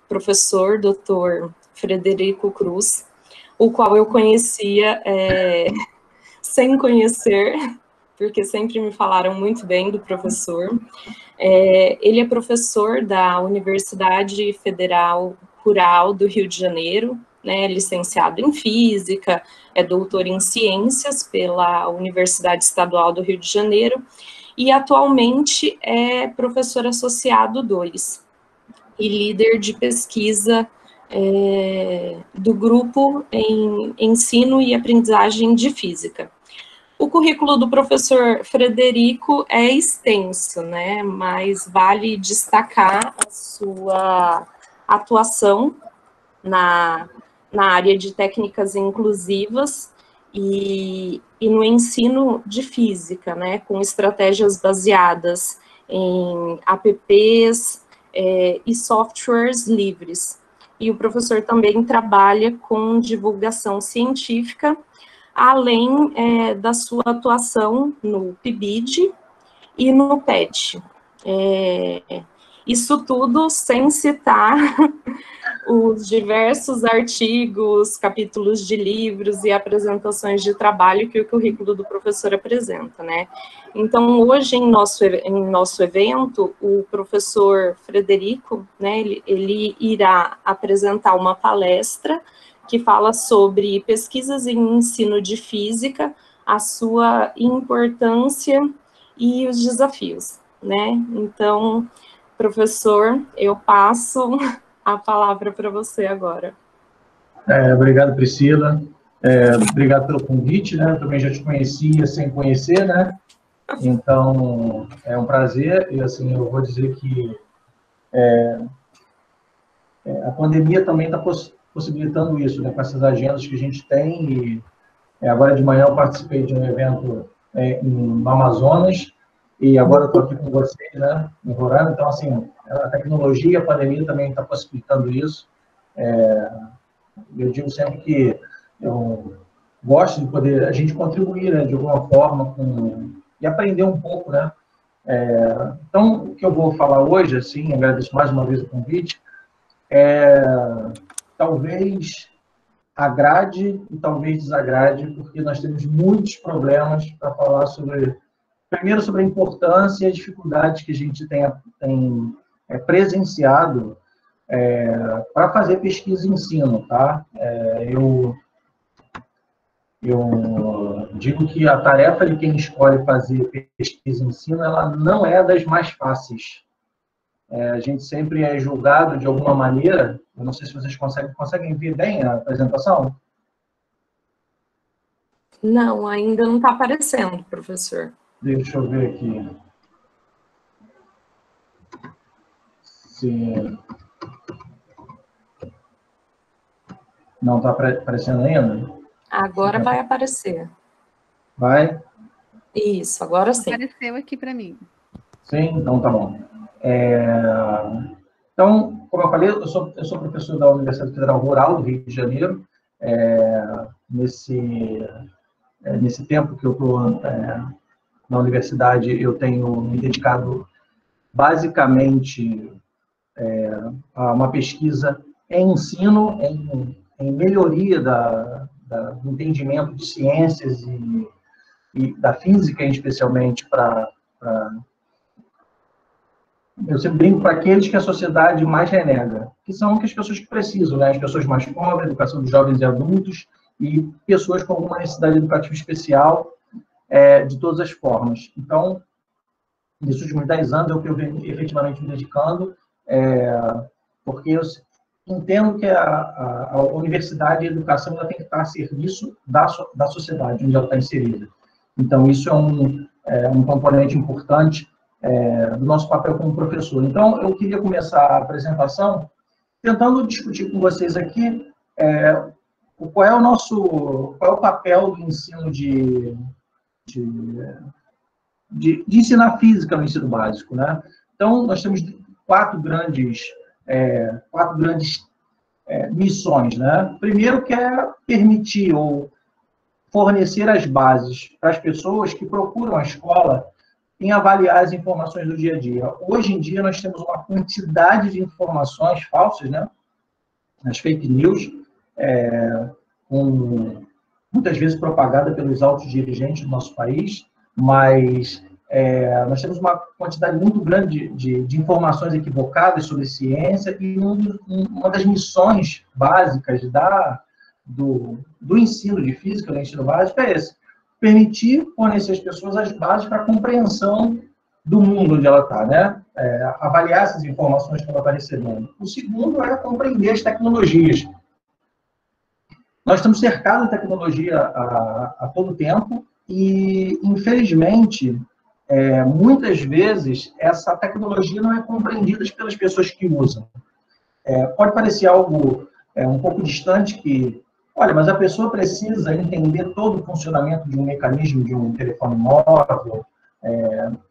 Professor Dr. Frederico Cruz, o qual eu conhecia sem conhecer, porque sempre me falaram muito bem do professor. Ele é professor da Universidade Federal Rural do Rio de Janeiro, né, licenciado em Física, é doutor em Ciências pela Universidade Estadual do Rio de Janeiro, e atualmente é professor associado 2 e líder de pesquisa do grupo em ensino e aprendizagem de física. O currículo do professor Frederico é extenso, né, mas vale destacar a sua atuação na área de técnicas inclusivas e no ensino de física, né, com estratégias baseadas em apps e softwares livres. E o professor também trabalha com divulgação científica, além da sua atuação no PIBID e no PET. Isso tudo sem citar os diversos artigos, capítulos de livros e apresentações de trabalho que o currículo do professor apresenta, né? Então, hoje, em nosso evento, o professor Frederico, né, ele irá apresentar uma palestra que fala sobre pesquisas em ensino de física, a sua importância e os desafios, né? Então, professor, eu passo a palavra para você agora. Obrigado, Priscila. Obrigado pelo convite, né? Eu também já te conhecia sem conhecer, né? Então, é um prazer. E, assim, eu vou dizer que a pandemia também está possibilitando isso, né? Com essas agendas que a gente tem. E agora de manhã eu participei de um evento no Amazonas, e agora eu estou aqui com vocês, né? Em Roraima. Então, assim, a tecnologia e a pandemia também está possibilitando isso. Eu digo sempre que eu gosto de poder a gente contribuir, né, de alguma forma e aprender um pouco, né? Então, o que eu vou falar hoje, assim, agradeço mais uma vez o convite, talvez agrade e talvez desagrade, porque nós temos muitos problemas para falar primeiro sobre a importância e as dificuldades que a gente tem presenciado para fazer pesquisa e ensino, tá? Eu digo que a tarefa de quem escolhe fazer pesquisa e ensino, ela não é das mais fáceis. A gente sempre é julgado de alguma maneira. Eu não sei se vocês conseguem ver bem a apresentação? Não, ainda não está aparecendo, professor. Deixa eu ver aqui. Sim. Não está aparecendo ainda? Agora vai aparecer. Vai? Isso, agora sim. Apareceu aqui para mim. Sim? Então tá bom. Então, como eu falei, eu sou professor da Universidade Federal Rural do Rio de Janeiro. Nesse tempo que eu estou na universidade, eu tenho me dedicado basicamente a uma pesquisa em ensino, em melhoria do entendimento de ciências e da física, especialmente eu sempre brinco para aqueles que a sociedade mais renega, que são as pessoas que precisam, né? As pessoas mais pobres, educação de jovens e adultos, e pessoas com alguma necessidade educativa especial, de todas as formas. Então, nesses últimos 10 anos, eu venho efetivamente me dedicando, porque eu entendo que a universidade e a educação ela tem que estar a serviço da sociedade onde ela está inserida. Então, isso é um componente importante do nosso papel como professor. Então, eu queria começar a apresentação tentando discutir com vocês aqui qual é o papel do ensino de ensinar física no ensino básico, né? Então, nós temos quatro grandes missões, né? Primeiro, que é permitir ou fornecer as bases para as pessoas que procuram a escola em avaliar as informações do dia a dia. Hoje em dia, nós temos uma quantidade de informações falsas, né? As fake news, muitas vezes propagada pelos altos dirigentes do nosso país, mas nós temos uma quantidade muito grande de informações equivocadas sobre ciência, e uma das missões básicas do ensino de física, do ensino básico, é esse: permitir fornecer às pessoas as bases para a compreensão do mundo onde ela está, né? Avaliar essas informações que ela está recebendo. O segundo é compreender as tecnologias. Nós estamos cercados de tecnologia a todo tempo e, infelizmente, muitas vezes, essa tecnologia não é compreendida pelas pessoas que usam. Pode parecer algo um pouco distante, que, olha, mas a pessoa precisa entender todo o funcionamento de um mecanismo de um telefone móvel.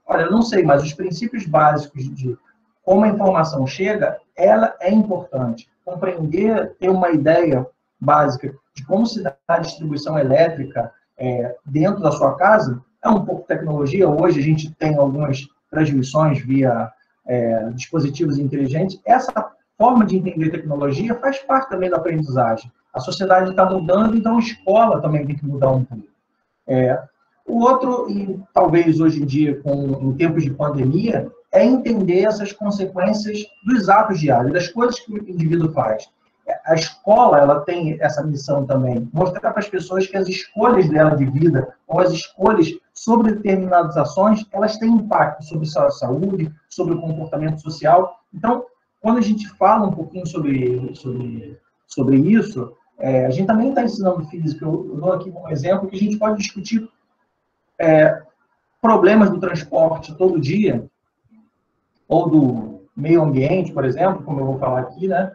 Olha, eu não sei, mas os princípios básicos de como a informação chega, ela é importante. Compreender, ter uma ideia básica de como se dá a distribuição elétrica dentro da sua casa, é um pouco de tecnologia. Hoje a gente tem algumas transmissões via dispositivos inteligentes. Essa forma de entender tecnologia faz parte também da aprendizagem. A sociedade está mudando, então a escola também tem que mudar um pouco. O outro, e talvez hoje em dia, em tempos de pandemia, é entender essas consequências dos atos diários, das coisas que o indivíduo faz. A escola, ela tem essa missão também, mostrar para as pessoas que as escolhas dela de vida, ou as escolhas sobre determinadas ações, elas têm impacto sobre a saúde, sobre o comportamento social. Então, quando a gente fala um pouquinho sobre isso, a gente também está ensinando física. Eu dou aqui um exemplo que a gente pode discutir problemas do transporte todo dia, ou do meio ambiente, por exemplo, como eu vou falar aqui, né?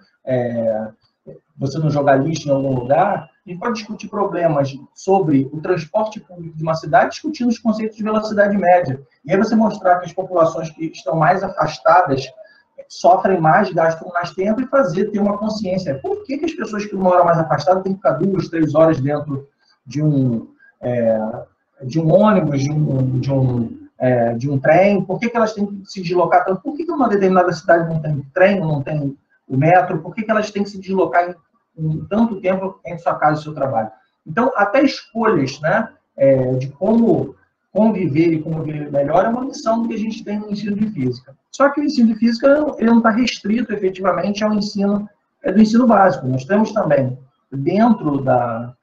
Você não jogar lixo em algum lugar. A gente pode discutir problemas sobre o transporte público de uma cidade, discutindo os conceitos de velocidade média. E aí você mostrar que as populações que estão mais afastadas sofrem mais, gastam mais tempo, e ter uma consciência. Por que as pessoas que moram mais afastadas têm que ficar 2, 3 horas dentro de um ônibus, de um trem? Por que elas têm que se deslocar tanto? Por que uma determinada cidade não tem trem, não tem o metro? Por que elas têm que se deslocar em tanto tempo entre sua casa e seu trabalho? Então, até escolhas, né, de como conviver e como viver melhor é uma missão que a gente tem no ensino de física. Só que o ensino de física ele não está restrito, efetivamente, ao ensino do ensino básico. Nós temos também, dentro da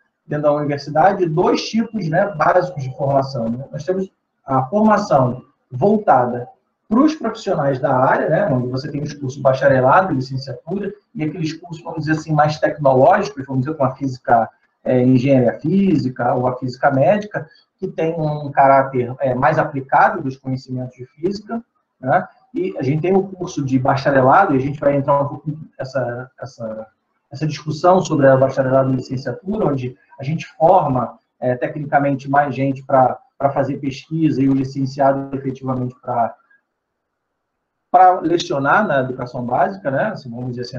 universidade, 2 tipos, né, básicos de formação. Né? Nós temos a formação voltada para os profissionais da área, né, onde você tem os cursos bacharelado, licenciatura, e aqueles cursos, vamos dizer assim, mais tecnológicos, vamos dizer, com a física, engenharia física ou a física médica, que tem um caráter mais aplicado dos conhecimentos de física, né? E a gente tem o curso de bacharelado, e a gente vai entrar um pouco nessa discussão sobre a bacharelado e licenciatura, onde a gente forma, tecnicamente, mais gente para fazer pesquisa, e o licenciado, efetivamente, para lecionar na educação básica, né? Assim, vamos dizer assim,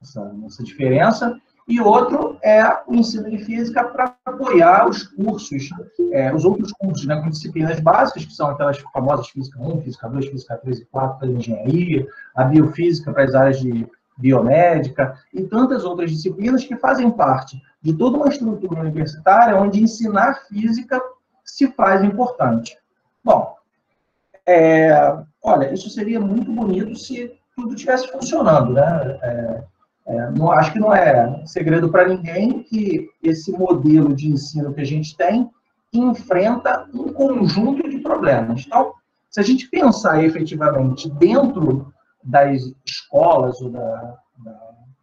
essa diferença. E outro é o ensino de física para apoiar os cursos, os outros cursos, né, com disciplinas básicas, que são aquelas famosas física 1, física 2, física 3 e 4 da engenharia, a biofísica para as áreas de biomédica, e tantas outras disciplinas que fazem parte de toda uma estrutura universitária onde ensinar física se faz importante. Bom, olha, isso seria muito bonito se tudo estivesse funcionando, né? Acho que não é segredo para ninguém que esse modelo de ensino que a gente tem enfrenta um conjunto de problemas. Então, se a gente pensar efetivamente dentro das escolas ou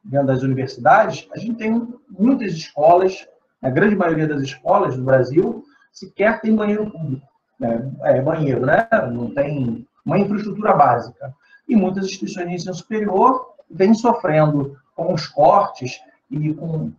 dentro das universidades, a gente tem muitas escolas, a grande maioria das escolas do Brasil sequer tem banheiro público. Banheiro, né? Não tem uma infraestrutura básica. E muitas instituições de ensino superior vêm sofrendo com os cortes e com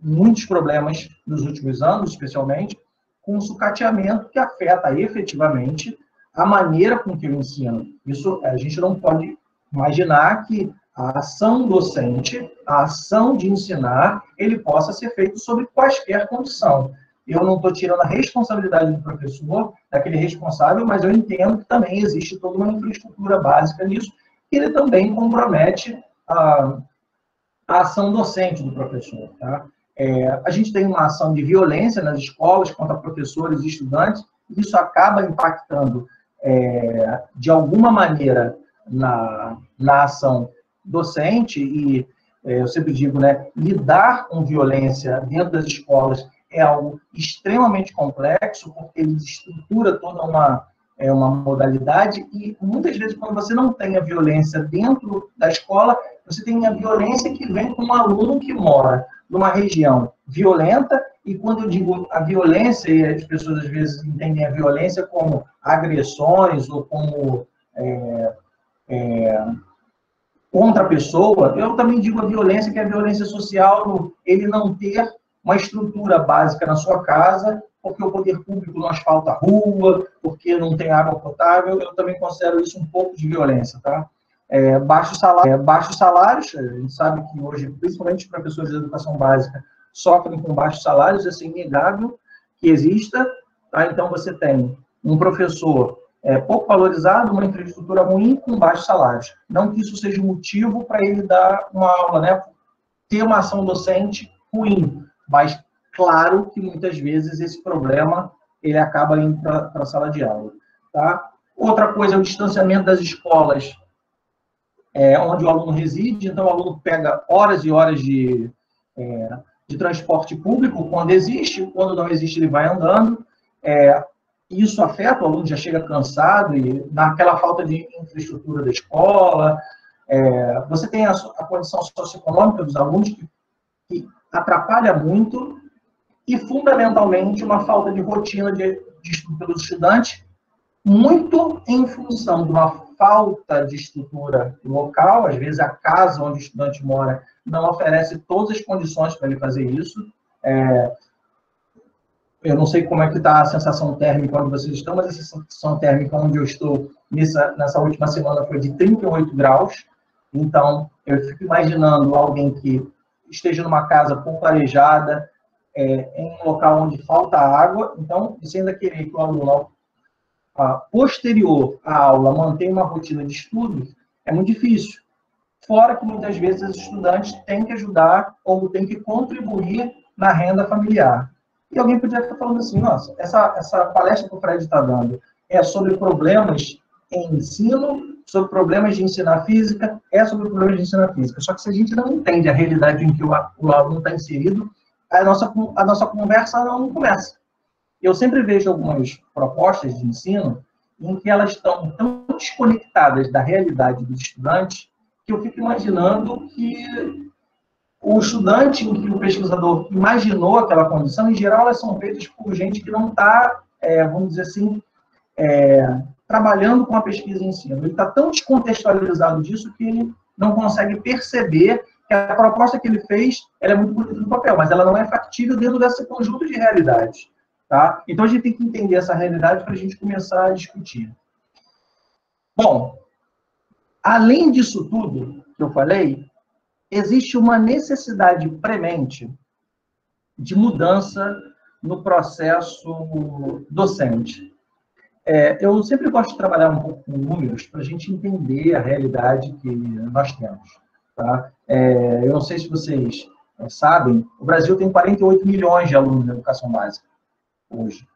muitos problemas nos últimos anos, especialmente, com o sucateamento que afeta efetivamente a maneira com que eu ensino. Isso a gente não pode imaginar que a ação docente, a ação de ensinar, ele possa ser feito sob quaisquer condição. eu não estou tirando a responsabilidade do professor, daquele responsável, mas eu entendo que também existe toda uma infraestrutura básica nisso, que ele também compromete a ação docente do professor. Tá? A gente tem uma ação de violência nas escolas contra professores e estudantes, e isso acaba impactando, de alguma maneira, na ação docente, e eu sempre digo, né, lidar com violência dentro das escolas é algo extremamente complexo, porque ele estrutura toda uma modalidade, e muitas vezes, quando você não tem a violência dentro da escola, você tem a violência que vem com um aluno que mora numa região violenta, e quando eu digo a violência, e as pessoas às vezes entendem a violência como agressões ou como contra a pessoa, eu também digo a violência, que é a violência social, ele não ter uma estrutura básica na sua casa, porque o poder público não asfalta a rua, porque não tem água potável, eu também considero isso um pouco de violência, tá? Baixos salários, a gente sabe que hoje, principalmente os professores de educação básica, sofrem com baixos salários, é inegável que exista, tá? Então você tem um professor pouco valorizado, uma infraestrutura ruim com baixos salários. Não que isso seja um motivo para ele dar uma aula, né? Ter uma ação docente ruim, mas claro que muitas vezes esse problema ele acaba indo para a sala de aula. Tá? Outra coisa é o distanciamento das escolas, onde o aluno reside, então o aluno pega horas e horas de transporte público, quando existe, quando não existe ele vai andando, isso afeta, o aluno já chega cansado, e naquela falta de infraestrutura da escola, você tem a condição socioeconômica dos alunos, que atrapalha muito, e, fundamentalmente, uma falta de rotina de estudo pelos estudantes, muito em função de uma falta de estrutura local, às vezes a casa onde o estudante mora não oferece todas as condições para ele fazer isso. Eu não sei como é que está a sensação térmica onde vocês estão, mas a sensação térmica onde eu estou nessa última semana foi de 38 graus. Então, eu fico imaginando alguém que esteja numa casa pouco arejada, em um local onde falta água. Então, você ainda querer que o aluno, posterior à aula, mantenha uma rotina de estudo, é muito difícil. Fora que, muitas vezes, os estudantes têm que ajudar ou têm que contribuir na renda familiar. E alguém podia estar falando assim, nossa, essa palestra que o Fred está dando é sobre problemas em ensino, sobre problemas de ensinar física, sobre problemas de ensinar física. Só que se a gente não entende a realidade em que o aluno está inserido, a nossa conversa não começa. Eu sempre vejo algumas propostas de ensino em que elas estão tão desconectadas da realidade dos estudantes, que eu fico imaginando que o estudante em que o pesquisador imaginou aquela condição, em geral, elas são feitas por gente que não está, vamos dizer assim, trabalhando com a pesquisa em ensino. Ele está tão descontextualizado disso que ele não consegue perceber que a proposta que ele fez ela é muito bonita no papel, mas ela não é factível dentro desse conjunto de realidades. Tá? Então, a gente tem que entender essa realidade para a gente começar a discutir. Bom, além disso tudo que eu falei, existe uma necessidade premente de mudança no processo docente. Eu sempre gosto de trabalhar um pouco com números para a gente entender a realidade que nós temos. Tá? Eu não sei se vocês sabem, o Brasil tem 48 milhões de alunos na educação básica hoje.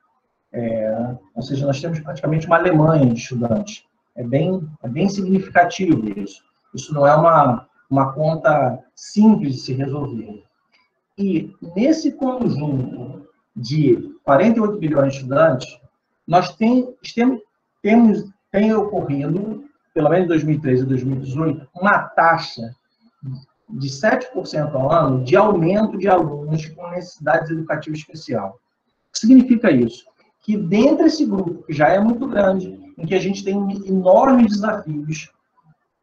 Ou seja, nós temos praticamente uma Alemanha de estudantes. É bem significativo isso. Isso não é uma conta simples de se resolver. E nesse conjunto de 48 milhões de estudantes, nós tem ocorrido, pelo menos em 2013 e 2018, uma taxa de 7% ao ano de aumento de alunos com necessidades educativas especiais. O que significa isso? Que dentro desse grupo, que já é muito grande, em que a gente tem enormes desafios,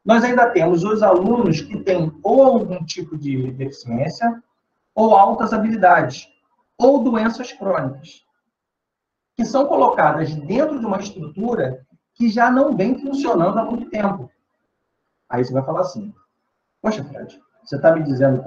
nós ainda temos os alunos que têm ou algum tipo de deficiência, ou altas habilidades, ou doenças crônicas, que são colocadas dentro de uma estrutura que já não vem funcionando há muito tempo. Aí você vai falar assim, poxa, Fred, você está me dizendo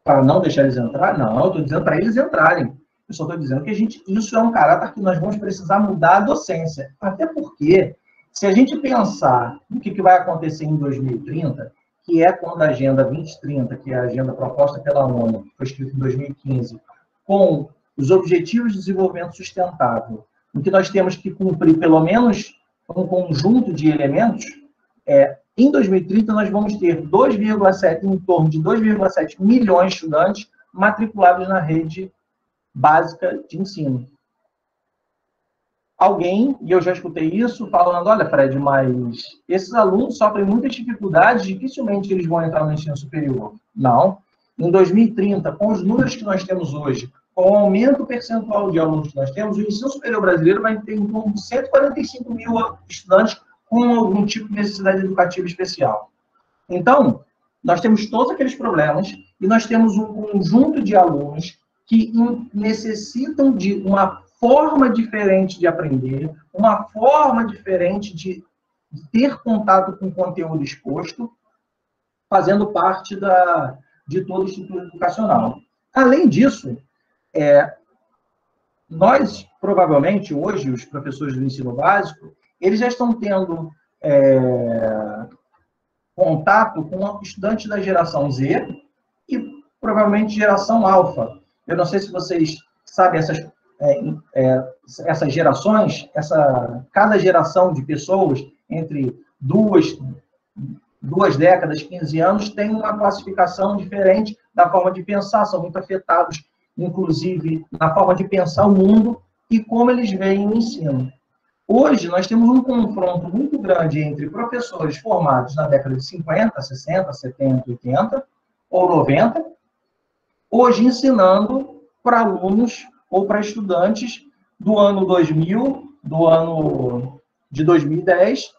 para não deixar eles entrar? Não, eu estou dizendo para eles entrarem. Eu só estou dizendo que isso é um caráter que nós vamos precisar mudar a docência. Até porque, se a gente pensar no que vai acontecer em 2030, que é quando a Agenda 2030, que é a agenda proposta pela ONU, que foi escrita em 2015, com os Objetivos de Desenvolvimento Sustentável, em que nós temos que cumprir pelo menos um conjunto de elementos, em 2030 nós vamos ter em torno de 2,7 milhões de estudantes matriculados na rede básica de ensino. Alguém, e eu já escutei isso, falando, olha, Fred, mas esses alunos sofrem muitas dificuldades, dificilmente eles vão entrar no ensino superior. Não. Em 2030, com os números que nós temos hoje, com o aumento percentual de alunos que nós temos, o ensino superior brasileiro vai ter em torno de 145 mil estudantes com algum tipo de necessidade educativa especial. Então, nós temos todos aqueles problemas e nós temos um conjunto de alunos que necessitam de uma forma diferente de aprender, uma forma diferente de ter contato com o conteúdo exposto, fazendo parte de toda a estrutura educacional. Além disso, nós, provavelmente, hoje, os professores do ensino básico, eles já estão tendo contato com estudantes da geração Z e, provavelmente, geração alfa. Eu não sei se vocês sabem essas gerações, cada geração de pessoas, entre duas décadas, 15 anos, tem uma classificação diferente da forma de pensar, são muito afetados, inclusive, na forma de pensar o mundo e como eles veem o ensino. Hoje, nós temos um confronto muito grande entre professores formados na década de 50, 60, 70, 80 ou 90, hoje ensinando para alunos ou para estudantes do ano 2000, do ano de 2010,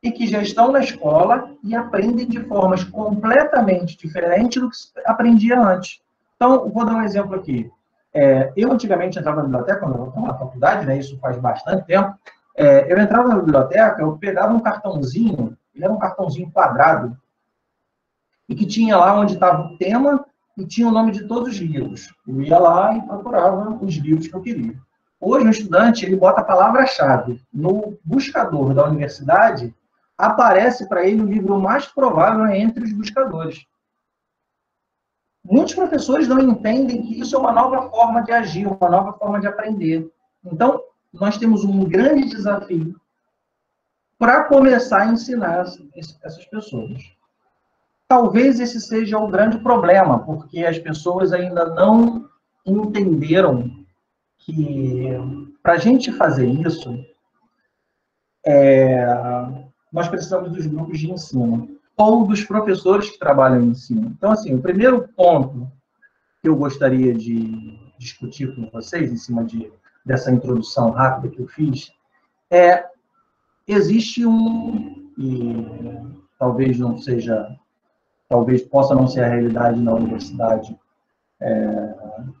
e que já estão na escola e aprendem de formas completamente diferentes do que se aprendia antes. Então, vou dar um exemplo aqui. Eu, antigamente, entrava na biblioteca, quando eu estava na faculdade, né, isso faz bastante tempo, eu entrava na biblioteca, eu pegava um cartãozinho, ele era um cartãozinho quadrado, e que tinha lá onde estava o tema e tinha o nome de todos os livros. Eu ia lá e procurava os livros que eu queria. Hoje, o estudante, ele bota a palavra-chave. No buscador da universidade, aparece para ele o livro mais provável entre os buscadores. Muitos professores não entendem que isso é uma nova forma de agir, uma nova forma de aprender. Então, nós temos um grande desafio para começar a ensinar essas pessoas. Talvez esse seja o grande problema, porque as pessoas ainda não entenderam que, para a gente fazer isso, nós precisamos dos grupos de ensino, ou dos professores que trabalham em ensino. Então, assim, o primeiro ponto que eu gostaria de discutir com vocês, em cima dessa introdução rápida que eu fiz, existe e talvez não seja, talvez possa não ser a realidade na universidade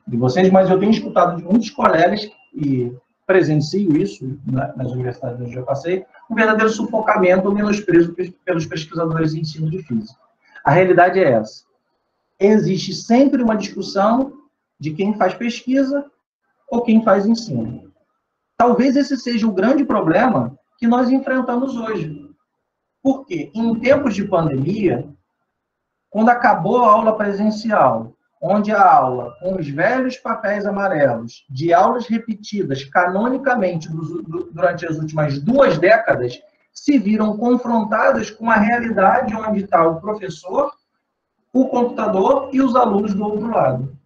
de vocês, mas eu tenho escutado de muitos colegas, e presencio isso nas universidades onde eu passei, um verdadeiro sufocamento ou menosprezo pelos pesquisadores em ensino de física. A realidade é essa. Existe sempre uma discussão de quem faz pesquisa ou quem faz ensino. Talvez esse seja o grande problema que nós enfrentamos hoje. Porque, em tempos de pandemia, quando acabou a aula presencial, onde a aula, com os velhos papéis amarelos, de aulas repetidas canonicamente durante as últimas 2 décadas, se viram confrontadas com a realidade onde está o professor, o computador e os alunos do outro lado.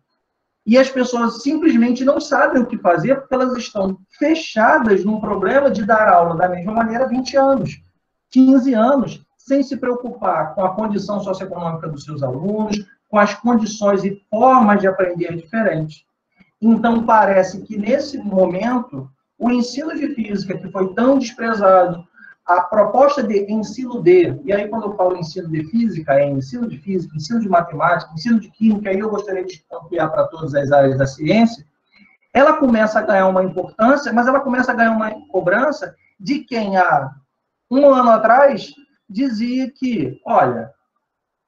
E as pessoas simplesmente não sabem o que fazer porque elas estão fechadas num problema de dar aula da mesma maneira há 20 anos, 15 anos, sem se preocupar com a condição socioeconômica dos seus alunos, com as condições e formas de aprender diferentes. Então, parece que, nesse momento, o ensino de física, que foi tão desprezado, a proposta de ensino e aí quando eu falo ensino de física, é ensino de física, ensino de matemática, ensino de química, aí eu gostaria de ampliar para todas as áreas da ciência, ela começa a ganhar uma importância, mas ela começa a ganhar uma cobrança de quem, há 1 ano atrás, dizia que, olha,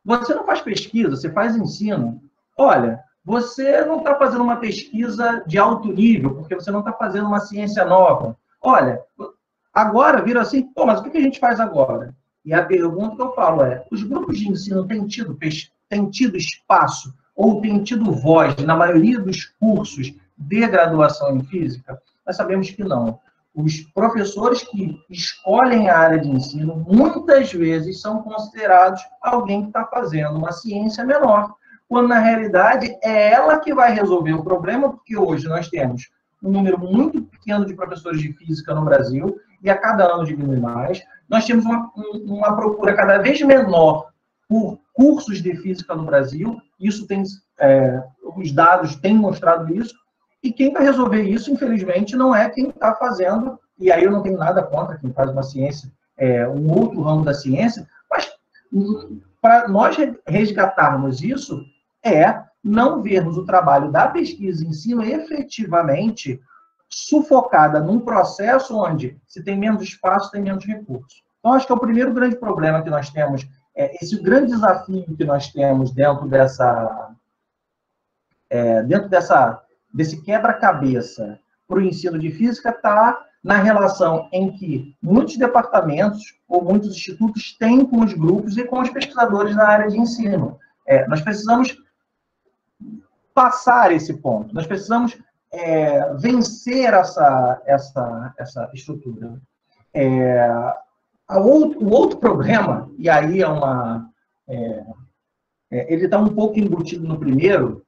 você não faz pesquisa, você faz ensino. Olha, você não está fazendo uma pesquisa de alto nível, porque você não está fazendo uma ciência nova. Olha, agora viram assim, pô, mas o que a gente faz agora? E a pergunta que eu falo é, os grupos de ensino têm tido espaço ou têm tido voz na maioria dos cursos de graduação em física? Nós sabemos que não. Os professores que escolhem a área de ensino, muitas vezes são considerados alguém que está fazendo uma ciência menor, quando na realidade é ela que vai resolver o problema, porque hoje nós temos um número muito pequeno de professores de física no Brasil, e a cada ano diminui mais. Nós temos uma procura cada vez menor por cursos de física no Brasil, isso tem, os dados têm mostrado isso, e quem vai resolver isso, infelizmente, não é quem está fazendo, e aí eu não tenho nada contra quem faz uma ciência, um outro ramo da ciência, mas para nós resgatarmos isso, não vermos o trabalho da pesquisa e ensino efetivamente sufocada num processo onde se tem menos espaço, tem menos recursos. Então, acho que é o primeiro grande problema que nós temos, esse grande desafio que nós temos desse quebra-cabeça para o ensino de física está na relação em que muitos departamentos ou muitos institutos têm com os grupos e com os pesquisadores na área de ensino. Nós precisamos passar esse ponto, nós precisamos vencer essa estrutura. O outro problema, e aí ele está um pouco embutido no primeiro,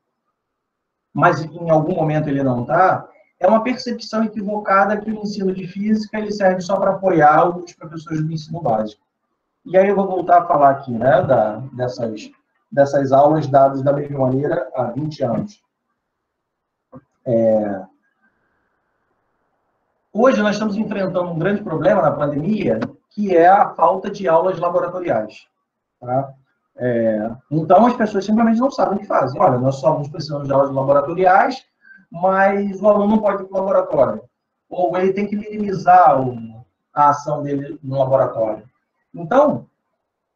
mas em algum momento ele não está, é uma percepção equivocada que o ensino de física ele serve só para apoiar os professores do ensino básico. E aí eu vou voltar a falar aqui, né, dessas aulas dadas da mesma maneira há 20 anos. Hoje nós estamos enfrentando um grande problema na pandemia, que é a falta de aulas laboratoriais. Tá? Então, as pessoas simplesmente não sabem o que fazem. Olha, nós só precisamos de aulas laboratoriais, mas o aluno não pode ir para o laboratório. Ou ele tem que minimizar a ação dele no laboratório. Então,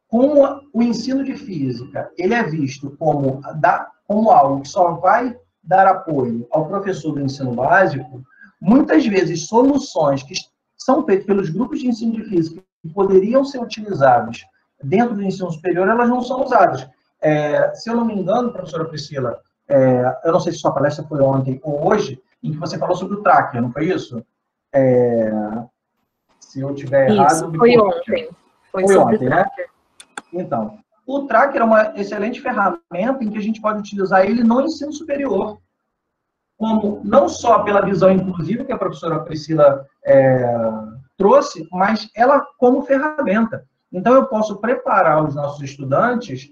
como o ensino de física ele é visto como algo que só vai dar apoio ao professor do ensino básico, muitas vezes soluções que são feitas pelos grupos de ensino de física que poderiam ser utilizados dentro do ensino superior, elas não são usadas. Se eu não me engano, professora Priscila, eu não sei se sua palestra foi ontem ou hoje, em que você falou sobre o tracker, não foi isso? Se eu estiver errado... Isso, foi ontem. Foi ontem, né? Então, o tracker é uma excelente ferramenta em que a gente pode utilizar ele no ensino superior, como não só pela visão inclusiva que a professora Priscila trouxe, mas ela como ferramenta. Então, eu posso preparar os nossos estudantes,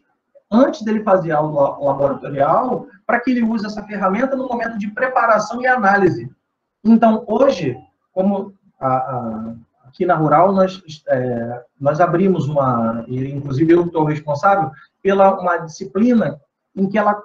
antes dele fazer aula laboratorial, para que ele use essa ferramenta no momento de preparação e análise. Então, hoje, como aqui na Rural, nós abrimos inclusive eu estou responsável, pela uma disciplina em que ela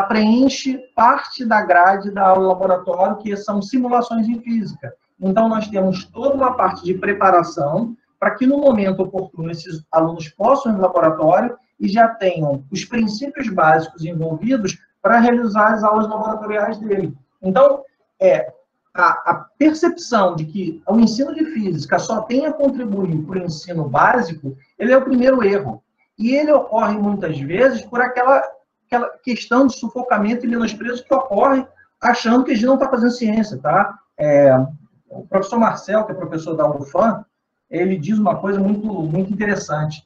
preenche parte da grade da aula laboratório, que são simulações em física. Então, nós temos toda uma parte de preparação para que, no momento oportuno, esses alunos possam ir no laboratório e já tenham os princípios básicos envolvidos para realizar as aulas laboratoriais dele. Então, a percepção de que o ensino de física só tem a contribuir para o ensino básico, ele é o primeiro erro. E ele ocorre, muitas vezes, por aquela questão de sufocamento e menosprezo que ocorre achando que a gente não está fazendo ciência, tá? O professor Marcel, que é professor da UFAM, ele diz uma coisa muito, muito interessante.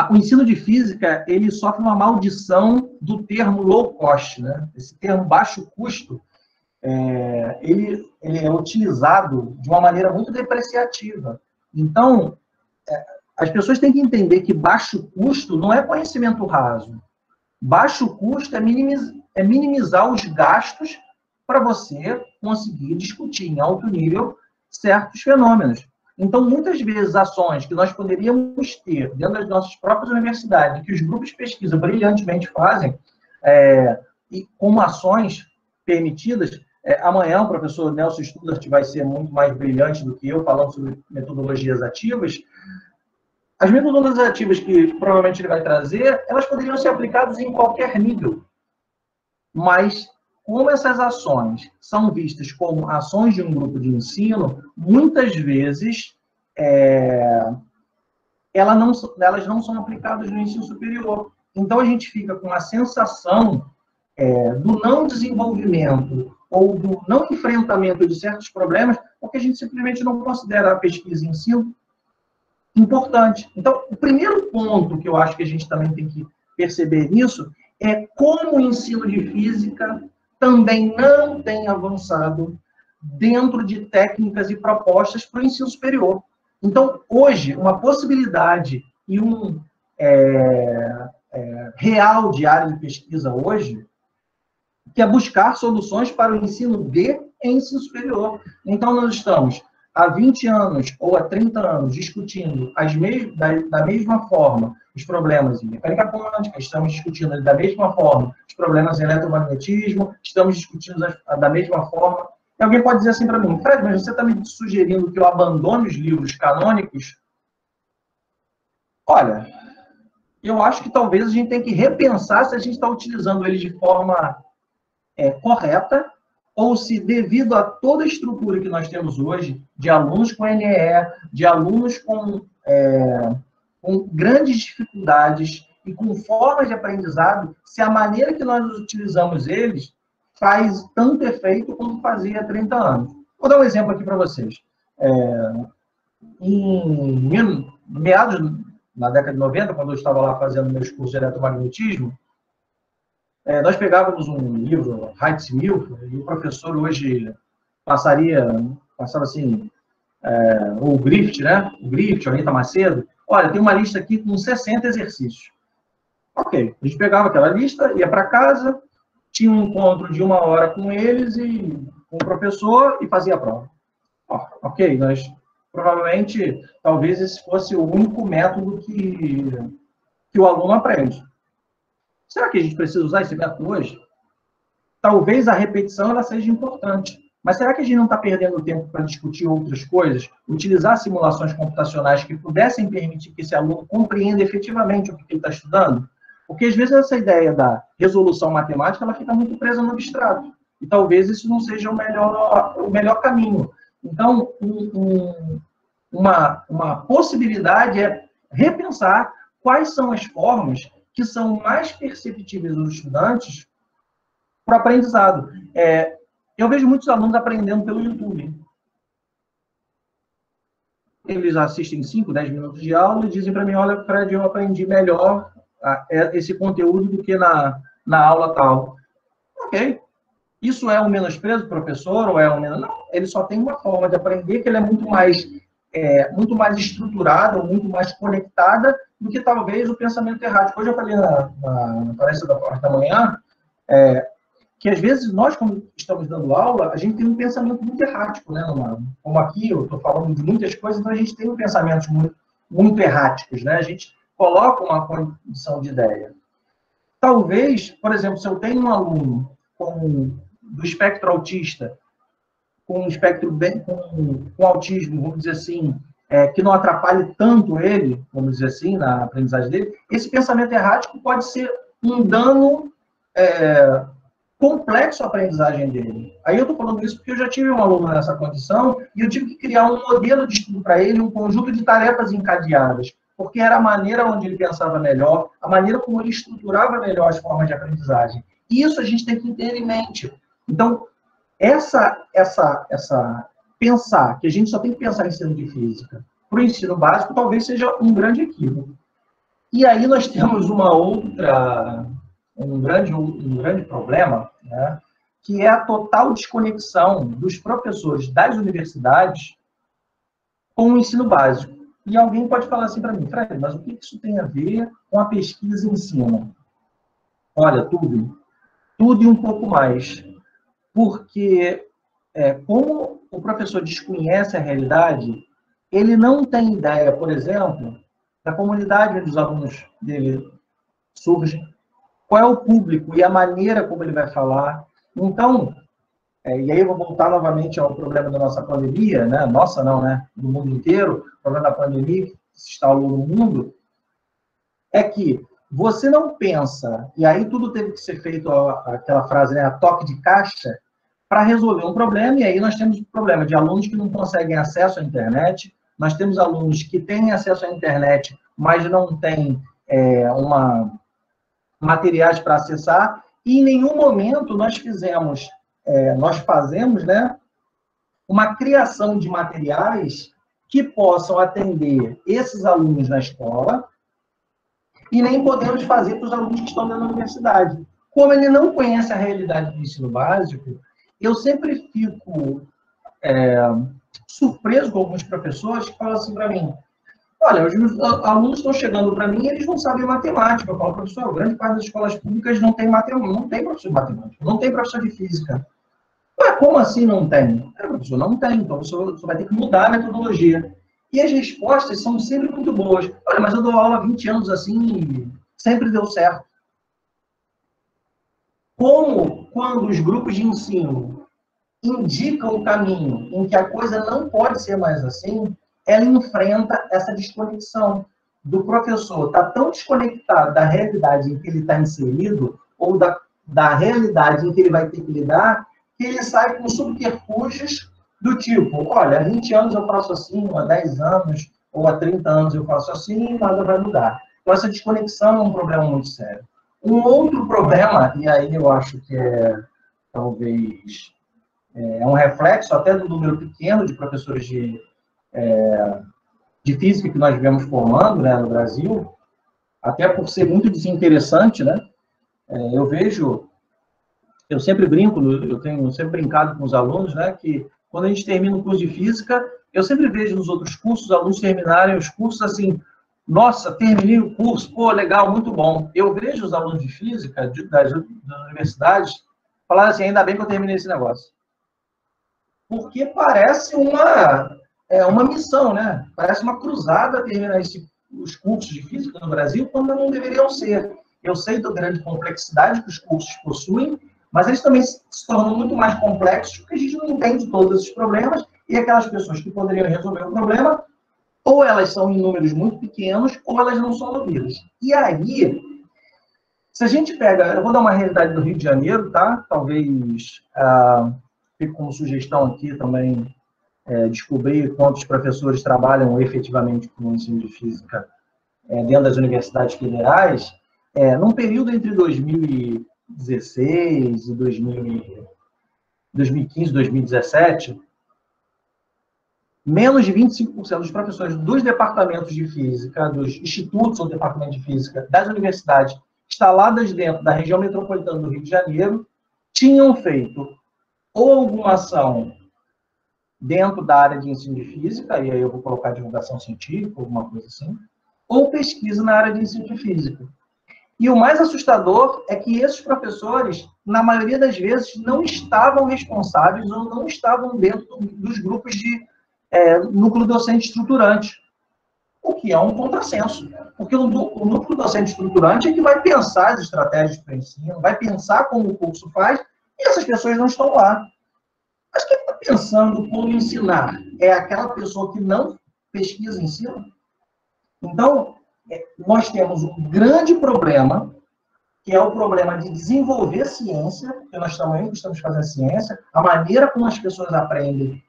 O ensino de física, ele sofre uma maldição do termo low cost, né? Esse termo baixo custo, ele é utilizado de uma maneira muito depreciativa. Então, as pessoas têm que entender que baixo custo não é conhecimento raso. Baixo custo é minimizar os gastos para você conseguir discutir em alto nível certos fenômenos. Então, muitas vezes, ações que nós poderíamos ter dentro das nossas próprias universidades, que os grupos de pesquisa brilhantemente fazem, e como ações permitidas, amanhã o professor Nelson Studart vai ser muito mais brilhante do que eu, falando sobre metodologias ativas, As metodologias ativas que provavelmente ele vai trazer, elas poderiam ser aplicadas em qualquer nível. Mas, como essas ações são vistas como ações de um grupo de ensino, muitas vezes elas não são aplicadas no ensino superior. Então, a gente fica com a sensação do não desenvolvimento ou do não enfrentamento de certos problemas, porque a gente simplesmente não considera a pesquisa e ensino importante. Então, o primeiro ponto que eu acho que a gente também tem que perceber nisso é como o ensino de física também não tem avançado dentro de técnicas e propostas para o ensino superior. Então, hoje, uma possibilidade e um real de área de pesquisa hoje, que é buscar soluções para o ensino de ensino superior. Então, nós estamos há 20 anos ou há 30 anos discutindo da mesma forma os problemas em mecânica quântica, estamos discutindo da mesma forma os problemas em eletromagnetismo, estamos discutindo da mesma forma. E alguém pode dizer assim para mim, Fred, mas você está me sugerindo que eu abandone os livros canônicos? Olha, eu acho que talvez a gente tenha que repensar se a gente está utilizando eles de forma correta, ou se, devido a toda a estrutura que nós temos hoje, de alunos com NEE, de alunos com grandes dificuldades e com formas de aprendizado, se a maneira que nós utilizamos eles faz tanto efeito quanto fazia há 30 anos. Vou dar um exemplo aqui para vocês. Em meados, na década de 90, quando eu estava lá fazendo meus cursos de eletromagnetismo, nós pegávamos um livro, Heisenberg, e o professor hoje passava assim, o Griffith, né? O Griffith, a Rita Macedo. Olha, tem uma lista aqui com 60 exercícios. Ok, a gente pegava aquela lista, ia para casa, tinha um encontro de 1 hora com eles e com o professor e fazia a prova. Ok, nós provavelmente, talvez esse fosse o único método que o aluno aprende. Será que a gente precisa usar esse método hoje? Talvez a repetição ela seja importante, mas será que a gente não está perdendo tempo para discutir outras coisas? Utilizar simulações computacionais que pudessem permitir que esse aluno compreenda efetivamente o que ele está estudando? Porque, às vezes, essa ideia da resolução matemática ela fica muito presa no abstrato. E talvez isso não seja o melhor caminho. Então, uma possibilidade é repensar quais são as formas que são mais perceptíveis aos estudantes para o aprendizado. Eu vejo muitos alunos aprendendo pelo YouTube. Eles assistem 5, 10 minutos de aula e dizem para mim, olha, Fred, eu aprendi melhor esse conteúdo do que na aula tal. Ok. Isso é um menosprezo do professor? Ou Não, ele só tem uma forma de aprender que ele é muito mais estruturada, ou muito mais conectada do que talvez o pensamento errático. Hoje eu falei na palestra da parte da manhã, que às vezes nós, quando estamos dando aula, a gente tem um pensamento muito errático, né? Como aqui eu estou falando de muitas coisas, então a gente tem pensamentos muito erráticos, né? A gente coloca uma condição de ideia. Talvez, por exemplo, se eu tenho um aluno do espectro autista, com um espectro com autismo, vamos dizer assim, que não atrapalhe tanto ele, vamos dizer assim, na aprendizagem dele, esse pensamento errático pode ser um dano complexo à aprendizagem dele. Aí eu estou falando isso porque eu já tive um aluno nessa condição e eu tive que criar um modelo de estudo para ele, um conjunto de tarefas encadeadas, porque era a maneira onde ele pensava melhor, a maneira como ele estruturava melhor as formas de aprendizagem. E isso a gente tem que ter em mente. Então, pensar que a gente só tem que pensar em ensino de física para o ensino básico talvez seja um grande equívoco. E aí nós temos um grande problema, né, que é a total desconexão dos professores das universidades com o ensino básico. E alguém pode falar assim para mim, Fred, mas o que isso tem a ver com a pesquisa e ensino? Olha, tudo e um pouco mais. Porque, como o professor desconhece a realidade, ele não tem ideia, por exemplo, da comunidade onde os alunos dele surgem, qual é o público e a maneira como ele vai falar. Então, e aí eu vou voltar novamente ao problema da nossa pandemia, né? Nossa não, né? Do mundo inteiro, o problema da pandemia, se instalou no mundo, é que você não pensa, e aí tudo teve que ser feito, aquela frase, né, a toque de caixa, para resolver um problema, e aí nós temos o problema de alunos que não conseguem acesso à internet, nós temos alunos que têm acesso à internet, mas não têm materiais para acessar, e em nenhum momento nós fazemos, né, uma criação de materiais que possam atender esses alunos na escola, e nem podemos fazer para os alunos que estão na universidade. Como ele não conhece a realidade do ensino básico, eu sempre fico surpreso com alguns professores que falam assim para mim, olha, os alunos estão chegando para mim e eles não sabem matemática. Eu falo, professor, grande parte das escolas públicas não tem matemática, não tem professor de matemática, não tem professor de física. Mas como assim não tem? Professor, não tem, então você vai ter que mudar a metodologia. E as respostas são sempre muito boas. Olha, mas eu dou aula há 20 anos assim e sempre deu certo. Como quando os grupos de ensino indicam o caminho em que a coisa não pode ser mais assim, ela enfrenta essa desconexão do professor. Está tão desconectado da realidade em que ele está inserido, ou da realidade em que ele vai ter que lidar, que ele sai com subterfúgios do tipo, olha, há 20 anos eu faço assim, ou há 10 anos, ou há 30 anos eu faço assim, e nada vai mudar. Então, essa desconexão é um problema muito sério. Um outro problema, e aí eu acho que talvez, um reflexo até do número pequeno de professores de física que nós vemos formando, né, no Brasil, até por ser muito desinteressante, né? Eu sempre brinco, eu tenho sempre brincado com os alunos, né, que quando a gente termina um curso de física, eu sempre vejo nos outros cursos, os alunos terminarem os cursos assim, nossa, terminei o curso, pô, legal, muito bom. Eu vejo os alunos de física das universidades falar assim, ainda bem que eu terminei esse negócio. Porque parece uma missão, né? Parece uma cruzada terminar os cursos de física no Brasil, quando não deveriam ser. Eu sei da grande complexidade que os cursos possuem, mas eles também se tornam muito mais complexos porque a gente não entende todos esses problemas e aquelas pessoas que poderiam resolver o problema, ou elas são em números muito pequenos, ou elas não são ouvidas. E aí, se a gente pega... Eu vou dar uma realidade do Rio de Janeiro, tá? Talvez fique como sugestão aqui também descobrir quantos professores trabalham efetivamente com o ensino de física dentro das universidades federais. Num período entre 2016 e 2015, 2017, menos de 25% dos professores dos departamentos de física, dos institutos ou departamentos de física das universidades instaladas dentro da região metropolitana do Rio de Janeiro tinham feito ou alguma ação dentro da área de ensino de física, e aí eu vou colocar divulgação científica, alguma coisa assim, ou pesquisa na área de ensino de física. E o mais assustador é que esses professores, na maioria das vezes, não estavam responsáveis ou não estavam dentro dos grupos de núcleo docente estruturante, o que é um contrassenso. Porque o núcleo docente estruturante é que vai pensar as estratégias para o ensino, vai pensar como o curso faz, e essas pessoas não estão lá. Mas quem está pensando como ensinar é aquela pessoa que não pesquisa e ensina? Então, nós temos um grande problema, que é o problema de desenvolver ciência, porque nós também estamos fazendo ciência, a maneira como as pessoas aprendem,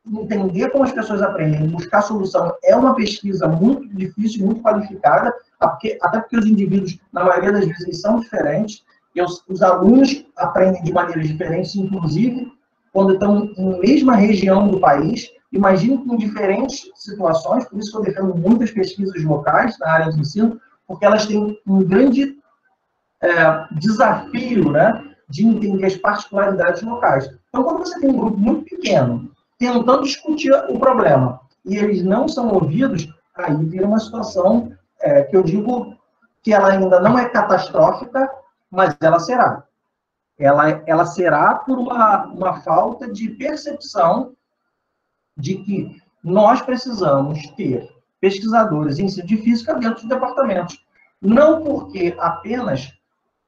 entender como as pessoas aprendem, buscar solução, é uma pesquisa muito difícil, muito qualificada, até porque os indivíduos, na maioria das vezes, eles são diferentes, e os alunos aprendem de maneiras diferentes, inclusive quando estão em mesma região do país, imagino com diferentes situações, por isso que eu defendo muitas pesquisas locais na área de ensino, porque elas têm um grande desafio, né, de entender as particularidades locais. Então, quando você tem um grupo muito pequeno, tentando discutir o problema, e eles não são ouvidos, aí vira uma situação que eu digo que ela ainda não é catastrófica, mas ela será. Ela será por uma falta de percepção de que nós precisamos ter pesquisadores em ensino de física dentro dos departamentos. Não apenas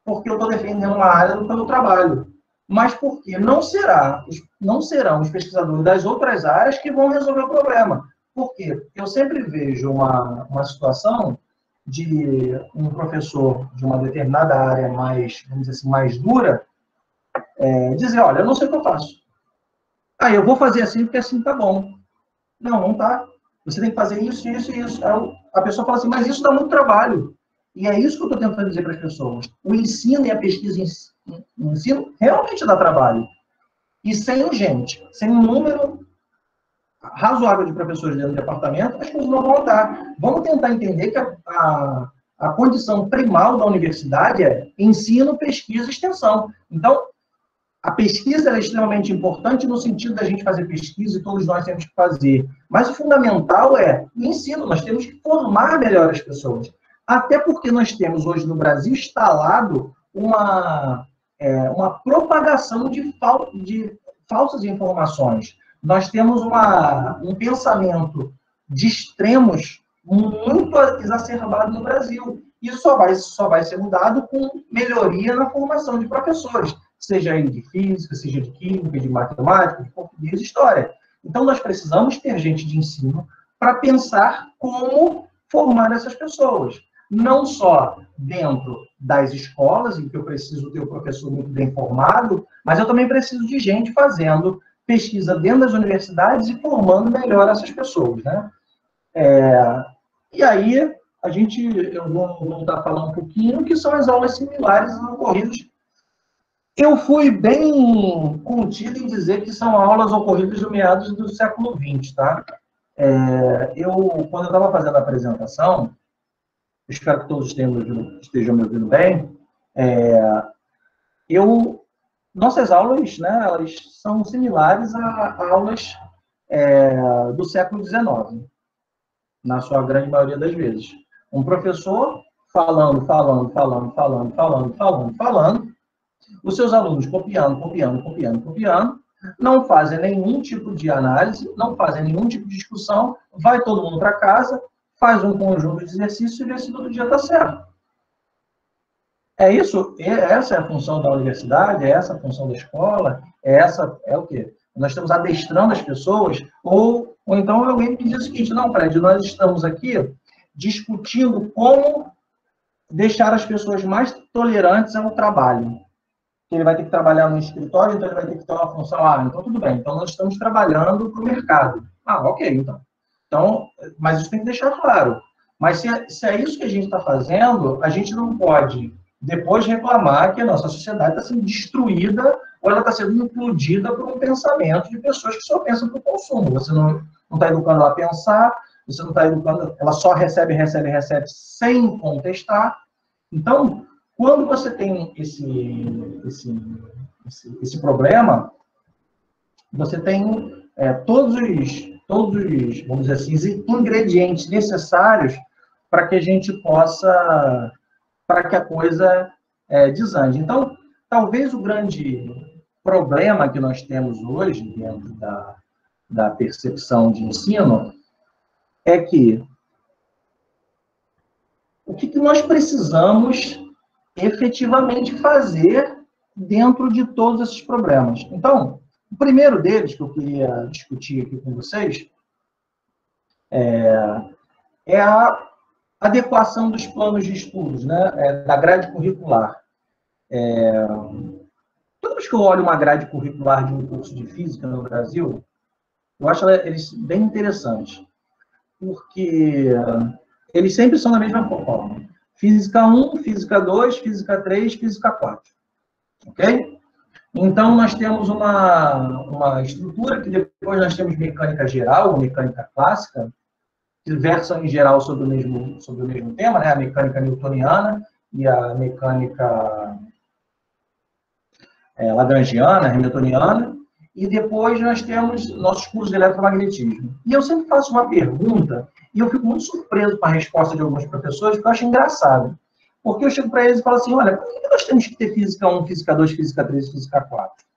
porque eu estou defendendo uma área do meu trabalho, mas porque não serão os pesquisadores das outras áreas que vão resolver o problema. Por quê? Eu sempre vejo uma situação de um professor de uma determinada área mais, vamos dizer assim, mais dura, dizer, olha, eu não sei o que eu faço. Ah, eu vou fazer assim porque assim tá bom. Não, não tá. Você tem que fazer isso, isso e isso. Aí a pessoa fala assim, mas isso dá muito trabalho. E é isso que eu estou tentando dizer para as pessoas. O ensino e a pesquisa em ensino realmente dá trabalho. E sem gente, sem um número razoável de professores dentro do departamento, as coisas não vão andar. Vamos tentar entender que a condição primal da universidade é ensino, pesquisa e extensão. Então, a pesquisa é extremamente importante no sentido da gente fazer pesquisa e todos nós temos que fazer. Mas o fundamental é o ensino. Nós temos que formar melhor as pessoas. Até porque nós temos hoje no Brasil instalado uma propagação de falsas informações. Nós temos um pensamento de extremos muito exacerbado no Brasil. Isso só vai ser mudado com melhoria na formação de professores, seja ele de física, seja de química, de matemática, de português, de história. Então, nós precisamos ter gente de ensino para pensar como formar essas pessoas. Não só dentro das escolas, em que eu preciso ter o professor muito bem formado, mas eu também preciso de gente fazendo pesquisa dentro das universidades e formando melhor essas pessoas, né? E aí, eu vou voltar a falar um pouquinho, que são as aulas similares ocorridas. Eu fui bem contido em dizer que são aulas ocorridas no meados do século XX, tá? Quando eu estava fazendo a apresentação, espero que todos estejam me ouvindo bem, nossas aulas, né, elas são similares a aulas do século XIX, na sua grande maioria das vezes. Um professor falando, os seus alunos copiando, não fazem nenhum tipo de análise, não fazem nenhum tipo de discussão, vai todo mundo para casa, faz um conjunto de exercícios e vê se todo dia está certo. É isso? Essa é a função da universidade? É essa a função da escola? É o quê? Nós estamos adestrando as pessoas? Ou então alguém me diz o seguinte, não, Fred, nós estamos aqui discutindo como deixar as pessoas mais tolerantes ao trabalho. Ele vai ter que trabalhar no escritório, então ele vai ter que ter uma função. Então tudo bem. Então nós estamos trabalhando para o mercado. Ok, então. Mas isso tem que deixar claro. Mas se é isso que a gente está fazendo, a gente não pode depois reclamar que a nossa sociedade está sendo destruída ou ela está sendo implodida por um pensamento de pessoas que só pensam para o consumo. Você não está educando ela a pensar, você não está educando, ela só recebe sem contestar. Então, quando você tem esse problema, você tem todos os, vamos dizer assim, ingredientes necessários para que a gente possa, para que a coisa desande. Então, talvez o grande problema que nós temos hoje, dentro da percepção de ensino, é que o que nós precisamos efetivamente fazer dentro de todos esses problemas. Então, o primeiro deles que eu queria discutir aqui com vocês é a adequação dos planos de estudos, né, da grade curricular. Toda vez que eu olho uma grade curricular de um curso de física no Brasil, eu acho eles bem interessantes, porque eles sempre são da mesma forma. Física 1, Física 2, Física 3, Física 4. Ok? Então, nós temos uma estrutura que depois nós temos mecânica geral, ou mecânica clássica, que versam em geral sobre o mesmo tema, né? A mecânica newtoniana e a mecânica lagrangiana, hamiltoniana, e depois nós temos nossos cursos de eletromagnetismo. E eu sempre faço uma pergunta, e eu fico muito surpreso com a resposta de alguns professores, porque eu acho engraçado. Porque eu chego para eles e falo assim, olha, por que nós temos que ter Física 1, Física 2, Física 3 e Física 4?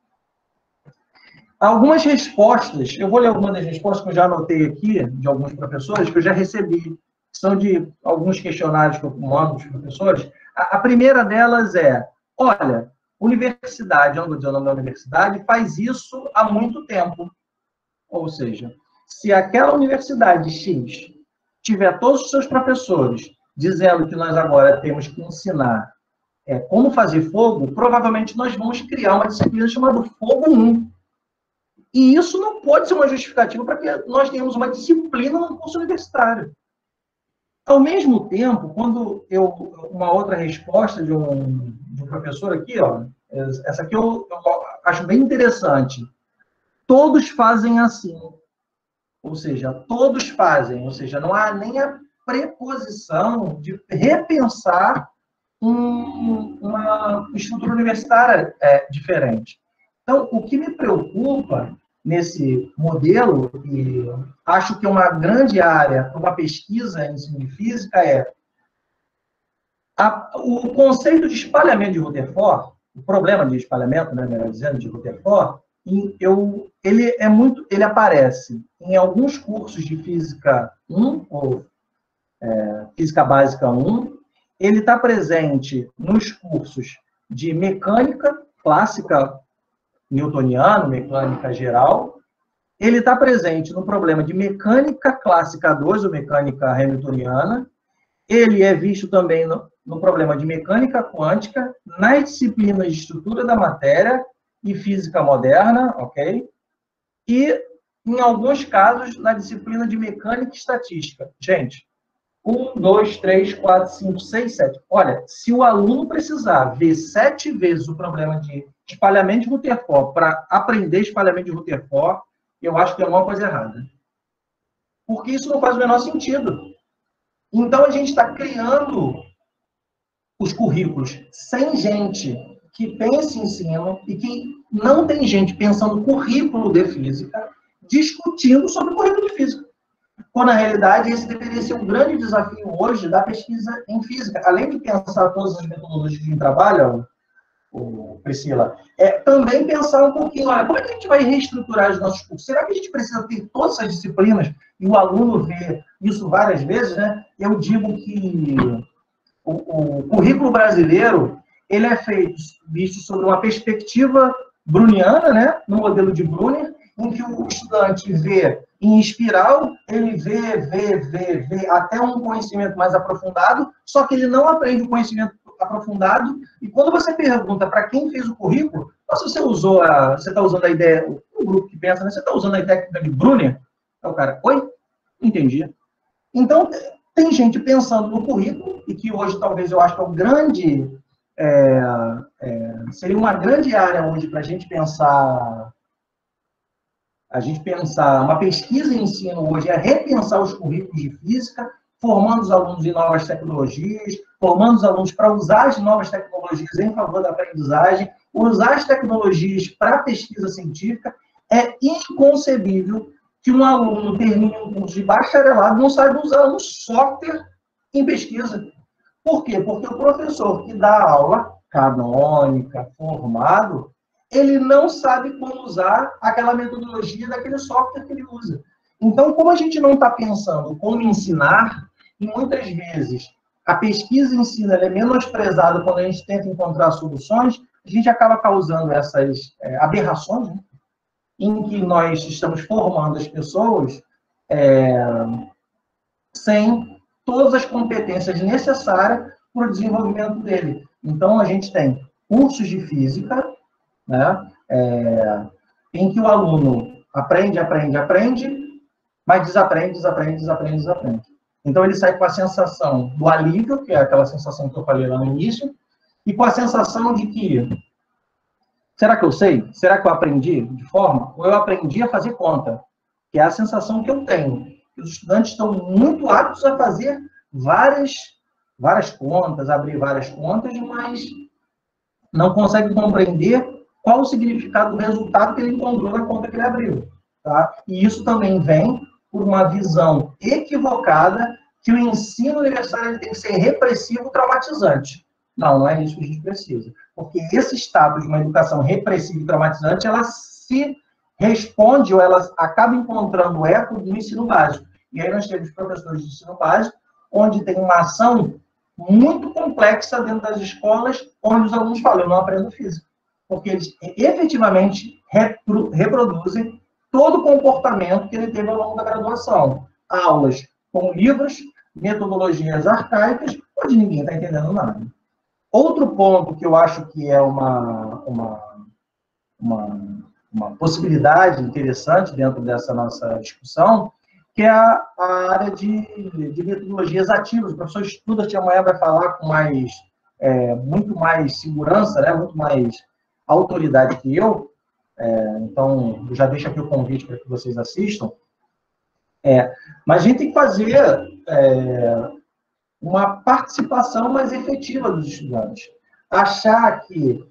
Algumas respostas, eu vou ler algumas das respostas que eu já anotei aqui, de alguns professores, que eu já recebi, são de alguns questionários que eu mando dos professores. A primeira delas é, olha, universidade, eu não vou dizer o nome da universidade, faz isso há muito tempo. Ou seja, Se aquela universidade X tiver todos os seus professores dizendo que nós agora temos que ensinar como fazer fogo, provavelmente nós vamos criar uma disciplina chamada Fogo 1. E isso não pode ser uma justificativa para que nós tenhamos uma disciplina no curso universitário. Ao mesmo tempo, quando uma outra resposta de um professor aqui, ó, essa aqui eu acho bem interessante. Todos fazem assim. Ou seja, todos fazem. Ou seja, não há nem a preposição de repensar uma estrutura universitária diferente. Então, o que me preocupa nesse modelo, e acho que é uma grande área para uma pesquisa em ensino de física, é o conceito de espalhamento de Rutherford, o problema de espalhamento, né, melhor dizendo, de Rutherford, ele aparece em alguns cursos de Física 1, ou Física Básica 1, ele está presente nos cursos de Mecânica Clássica Newtoniana, Mecânica Geral, ele está presente no problema de Mecânica Clássica 2, ou Mecânica Hamiltoniana, ele é visto também no problema de Mecânica Quântica, nas disciplinas de Estrutura da Matéria e Física Moderna, ok? E, em alguns casos, na disciplina de Mecânica e Estatística. Gente, 1, 2, 3, 4, 5, 6, 7. Olha, se o aluno precisar ver 7 vezes o problema de espalhamento de Rutherford para aprender espalhamento de Rutherford, eu acho que é alguma coisa errada. Porque isso não faz o menor sentido. Então, a gente está criando os currículos sem gente que pense em ensino e que não tem gente pensando currículo de física, discutindo sobre o currículo de física. Quando, na realidade, esse deveria ser um grande desafio hoje da pesquisa em física. Além de pensar todas as metodologias de trabalho, Priscila, também pensar um pouquinho, olha, como é que a gente vai reestruturar os nossos cursos? Será que a gente precisa ter todas essas disciplinas e o aluno vê isso várias vezes, né? Eu digo que o currículo brasileiro, ele é visto sobre uma perspectiva bruniana, né? No modelo de Brunner, em que o estudante vê em espiral, ele vê, até um conhecimento mais aprofundado, só que ele não aprende o conhecimento aprofundado, e quando você pergunta para quem fez o currículo, se você está usando a ideia, o grupo que pensa, né? Você está usando a técnica de Brunner? Aí o cara, oi? Entendi. Então, tem gente pensando no currículo, e que hoje talvez eu acho que é um grande, seria uma grande área hoje para a gente pensar, uma pesquisa em ensino hoje é repensar os currículos de física, formando os alunos em novas tecnologias, formando os alunos para usar as novas tecnologias em favor da aprendizagem, usar as tecnologias para a pesquisa científica. É inconcebível que um aluno termine um curso de bacharelado e não saiba usar um software em pesquisa. Por quê? Porque o professor que dá aula canônica, formado, ele não sabe como usar aquela metodologia daquele software que ele usa. Então, como a gente não está pensando como ensinar, e muitas vezes a pesquisa em si é menosprezada quando a gente tenta encontrar soluções, a gente acaba causando essas aberrações, né? Em que nós estamos formando as pessoas sem todas as competências necessárias para o desenvolvimento dele. Então, a gente tem cursos de física, né, em que o aluno aprende, mas desaprende. Então, ele sai com a sensação do alívio, que é aquela sensação que eu falei lá no início, e com a sensação de que, será que eu sei? Será que eu aprendi de forma? Ou eu aprendi a fazer conta? Que é a sensação que eu tenho. Os estudantes estão muito aptos a fazer várias contas, abrir várias contas, mas não conseguem compreender qual o significado do resultado que ele encontrou na conta que ele abriu. Tá? E isso também vem por uma visão equivocada que o ensino universitário tem que ser repressivo e traumatizante. Não é isso que a gente precisa. Porque esse status de uma educação repressiva e traumatizante, ela se responde ou ela acaba encontrando eco no ensino básico. E aí nós temos professores de ensino básico, onde tem uma ação muito complexa dentro das escolas, onde os alunos falam, eu não aprendo física. Porque eles efetivamente reproduzem todo o comportamento que ele teve ao longo da graduação. Aulas com livros, metodologias arcaicas, onde ninguém está entendendo nada. Outro ponto que eu acho que é uma possibilidade interessante dentro dessa nossa discussão, que é a área de metodologias ativas. O professor Studart amanhã vai falar com muito mais segurança, né, muito mais autoridade que eu. Então, eu já deixo aqui o convite para que vocês assistam. Mas a gente tem que fazer uma participação mais efetiva dos estudantes. Achar que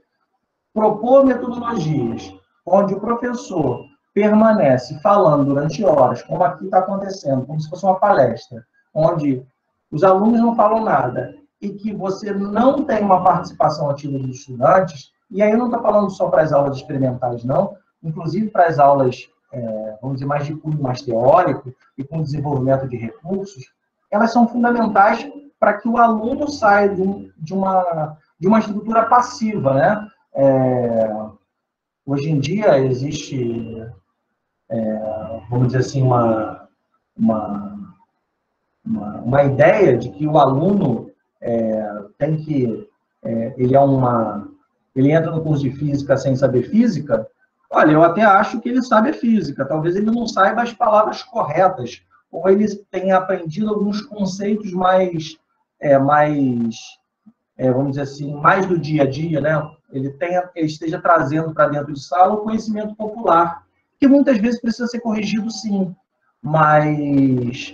propor metodologias onde o professor permanece falando durante horas, como aqui está acontecendo, como se fosse uma palestra, onde os alunos não falam nada, e que você não tem uma participação ativa dos estudantes, e aí eu não estou falando só para as aulas experimentais, não, inclusive para as aulas, vamos dizer, mais de cunho mais teórico, e com desenvolvimento de recursos, elas são fundamentais para que o aluno saia de uma estrutura passiva, né? Hoje em dia existe, vamos dizer assim, uma ideia de que o aluno tem que... ele entra no curso de física sem saber física. Olha, eu até acho que ele sabe física. Talvez ele não saiba as palavras corretas, ou ele tenha aprendido alguns conceitos mais vamos dizer assim, mais do dia a dia, né? Ele esteja trazendo para dentro de sala o conhecimento popular, que muitas vezes precisa ser corrigido, sim, mas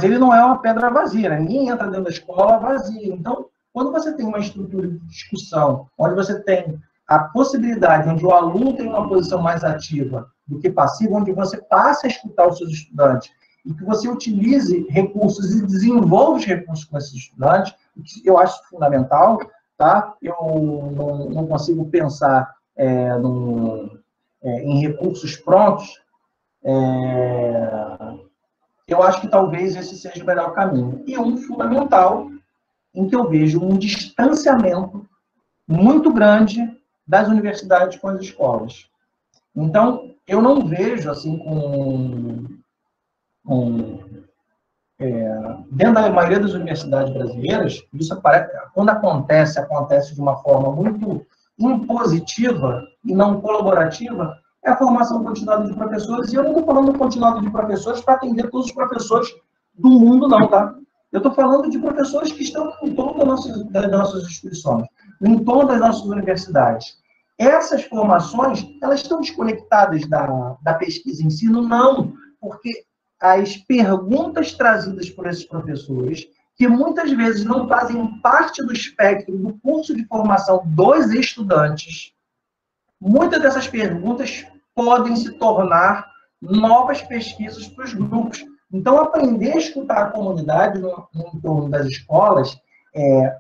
ele não é uma pedra vazia, né? Ninguém entra dentro da escola vazia. Então, quando você tem uma estrutura de discussão, onde você tem a possibilidade, onde o aluno tem uma posição mais ativa do que passiva, onde você passa a escutar os seus estudantes, e que você utilize recursos e desenvolva os recursos com esses estudantes, eu acho fundamental, tá? Eu não consigo pensar em recursos prontos. Eu acho que talvez esse seja o melhor caminho. E um fundamental, em que eu vejo um distanciamento muito grande das universidades com as escolas. Então, eu não vejo, assim, dentro da maioria das universidades brasileiras, isso quando acontece de uma forma muito impositiva e não colaborativa, é a formação continuada de professores, e eu não estou falando continuada de professores para atender todos os professores do mundo, não, tá? Eu estou falando de professores que estão em torno das nossas instituições, em torno das nossas universidades. Essas formações, elas estão desconectadas da pesquisa em ensino? Não, porque as perguntas trazidas por esses professores, que muitas vezes não fazem parte do espectro do curso de formação dos estudantes, muitas dessas perguntas podem se tornar novas pesquisas para os grupos. Então, aprender a escutar a comunidade no entorno das escolas,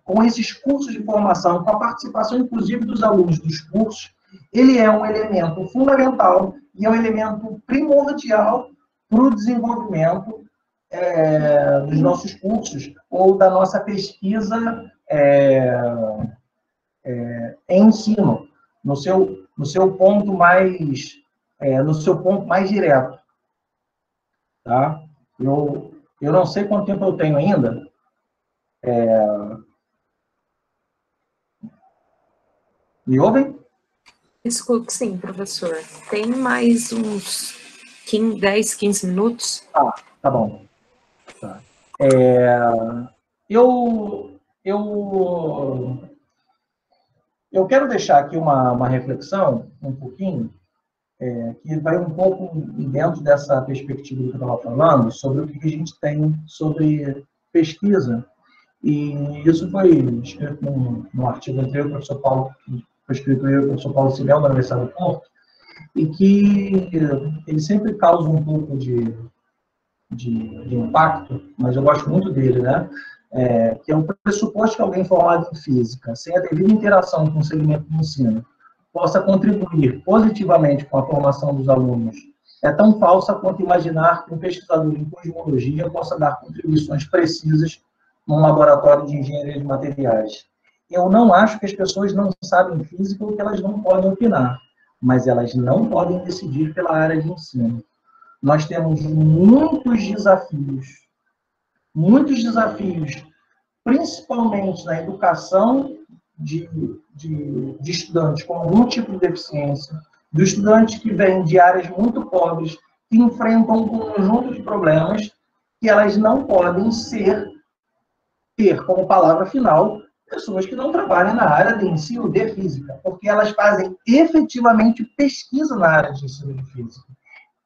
com esses cursos de formação, com a participação, inclusive, dos alunos dos cursos, ele é um elemento fundamental e é um elemento primordial para o desenvolvimento dos nossos cursos ou da nossa pesquisa em ensino, no seu ponto mais direto, tá? Eu não sei quanto tempo eu tenho ainda. Me Escuto, sim, professor. Tem mais uns 10, 15 minutos. Tá bom. Tá. Eu quero deixar aqui uma reflexão, um pouquinho, que vai um pouco dentro dessa perspectiva que eu estava falando, sobre o que a gente tem sobre pesquisa. E isso foi escrito num artigo entre eu e o professor Paulo, foi escrito eu e o professor Paulo Simel, da Universidade do Porto, e que ele sempre causa um pouco de impacto, mas eu gosto muito dele, né? Que é um pressuposto que alguém formado em física, sem a devida interação com o segmento do ensino, possa contribuir positivamente com a formação dos alunos, é tão falsa quanto imaginar que um pesquisador em cosmologia possa dar contribuições precisas num laboratório de engenharia de materiais. Eu não acho que as pessoas não sabem física ou que elas não podem opinar. mas elas não podem decidir pela área de ensino. Nós temos muitos desafios, principalmente na educação de estudantes com algum tipo de deficiência, do estudante que vem de áreas muito pobres, que enfrentam um conjunto de problemas que elas não podem ter como palavra final pessoas que não trabalham na área de ensino de física, porque elas fazem efetivamente pesquisa na área de ensino de física.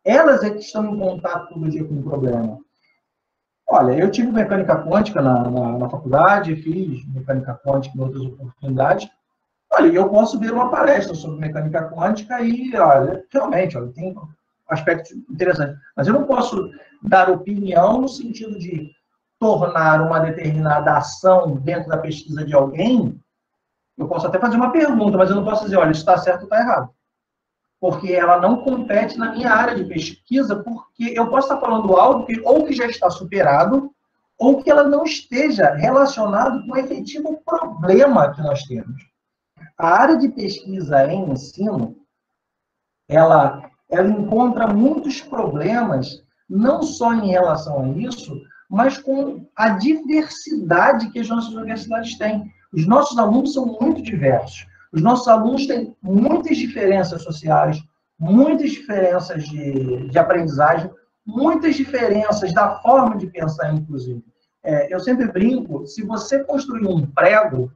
Elas é que estão em contato todo dia com o problema. Olha, eu tive mecânica quântica na faculdade, fiz mecânica quântica em outras oportunidades. Olha, eu posso ver uma palestra sobre mecânica quântica e, olha, realmente, olha, tem aspectos interessantes. Mas eu não posso dar opinião no sentido de tornar uma determinada ação dentro da pesquisa de alguém. Eu posso até fazer uma pergunta, mas eu não posso dizer, olha, isso está certo ou está errado. Porque ela não compete na minha área de pesquisa, porque eu posso estar falando algo que ou que já está superado, ou que ela não esteja relacionado com o efetivo problema que nós temos. A área de pesquisa em ensino, ela encontra muitos problemas, não só em relação a isso, mas com a diversidade que as nossas universidades têm. Os nossos alunos são muito diversos. Os nossos alunos têm muitas diferenças sociais, muitas diferenças de aprendizagem, muitas diferenças da forma de pensar, inclusive. Eu sempre brinco, se você construir um prego,